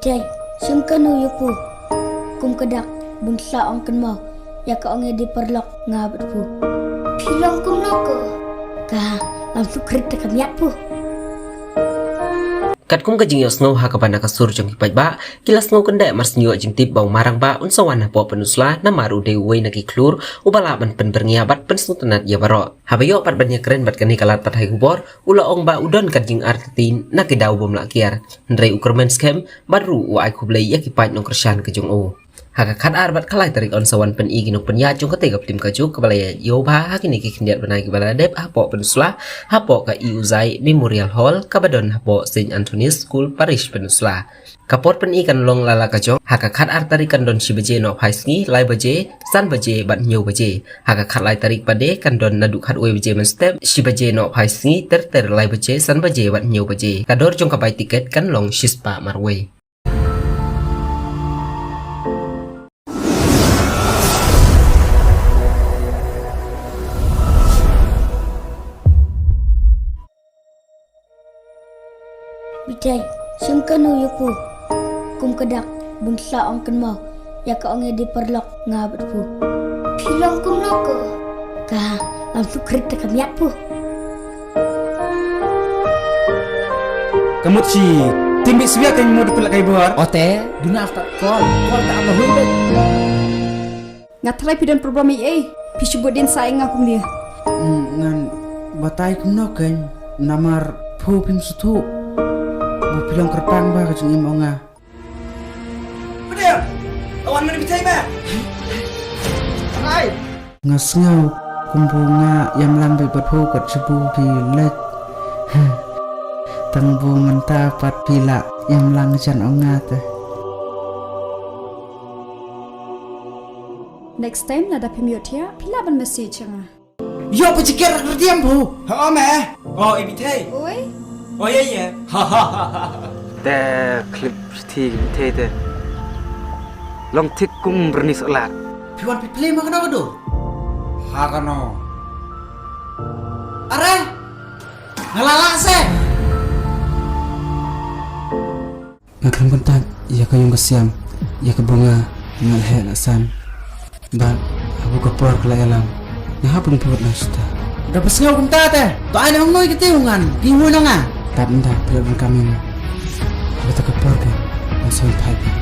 Bitai, sungkanu yupu. Kum kedak, bungsa ong kenmau. Ya ka ong di perlok ngabat pu. Pilong kum noko. Ka, langsung kereta kamiat pu. Kat kum ka jing yos ngau ha ka bana ka sur jong hipai ba kilas ngau kende mars nyo jing tip bau marang ba un sawana po penusla na maru de wei na ki klur ubala ban pen berngia bat pen sutanat ya baro habayo pat banya keren bat kani kalat pat hai gubor ula ong ba udon kat jing artin na ke dau bom la kiar ndrei ukermen skem baru wa ai kublei ya ki pai nong kershan ke jong o haka khat ar bat khalai tarik on sawan pen igi nok pen ya jong ka te gap tim ka ju ka balaya yo ba hakini ki khindiat banai ki bala dep ha po penusla ha po ka iuzai memorial hall ka badon ha po St Anthony's School Parish penusla kapot pen ikan long lala ka jong haka khat ar tarik kan don shibaje no phaisngi lai baje san baje bat nyo baje haka khat lai tarik pade kan don nadu khat oi baje men step shibaje no phaisngi ter lai baje san baje bat nyo baje kador jong ka bai tiket kan long shispa marwe Bitai, sungkanu yupu. Kum kedak, bungsa ong kenmau. Ya ka ong di perlok ngabat pu. Pilong kum noko. Ka, langsung kereta kamiat pu. Kamu si timbik siya kan mau dipelak kai buar. Ote, dunia tak call tak apa hulun. Ngatrai pidan program pishu bodin saing aku dia. Ngan batai kumno kan namar pu pim sutu. Bu pilang kerpang ba kajeng imonga. Bener. Awan mana bitai ba? Angai. Ngasngau kumbunga yang lambai berpu kat sebu pilek. Tangbungan tapat pila yang langjan ongat. Next time nada pemiot ya, pila ban message nga. Yo pecikir kerdiam bu. Ha me. Oh ibitai. Oi. Oh iya iya.แต่คลิปที่เท่แต่ลองทิกกุ้งบรนิสลาด Piwan piplay mo kana do? Ha kano. Are. Ngalala se. Ngaklam kontak iya kayong kasiam. Iya kabunga ngalhe lasan. Ba abu kapor kala alam. Ngahapon piwat na suta. Dapat ngaw kunta te. To ay nang noy kitiungan. Gimu na nga. Tanda pila kami. Kita kapor ke. Masih pipe.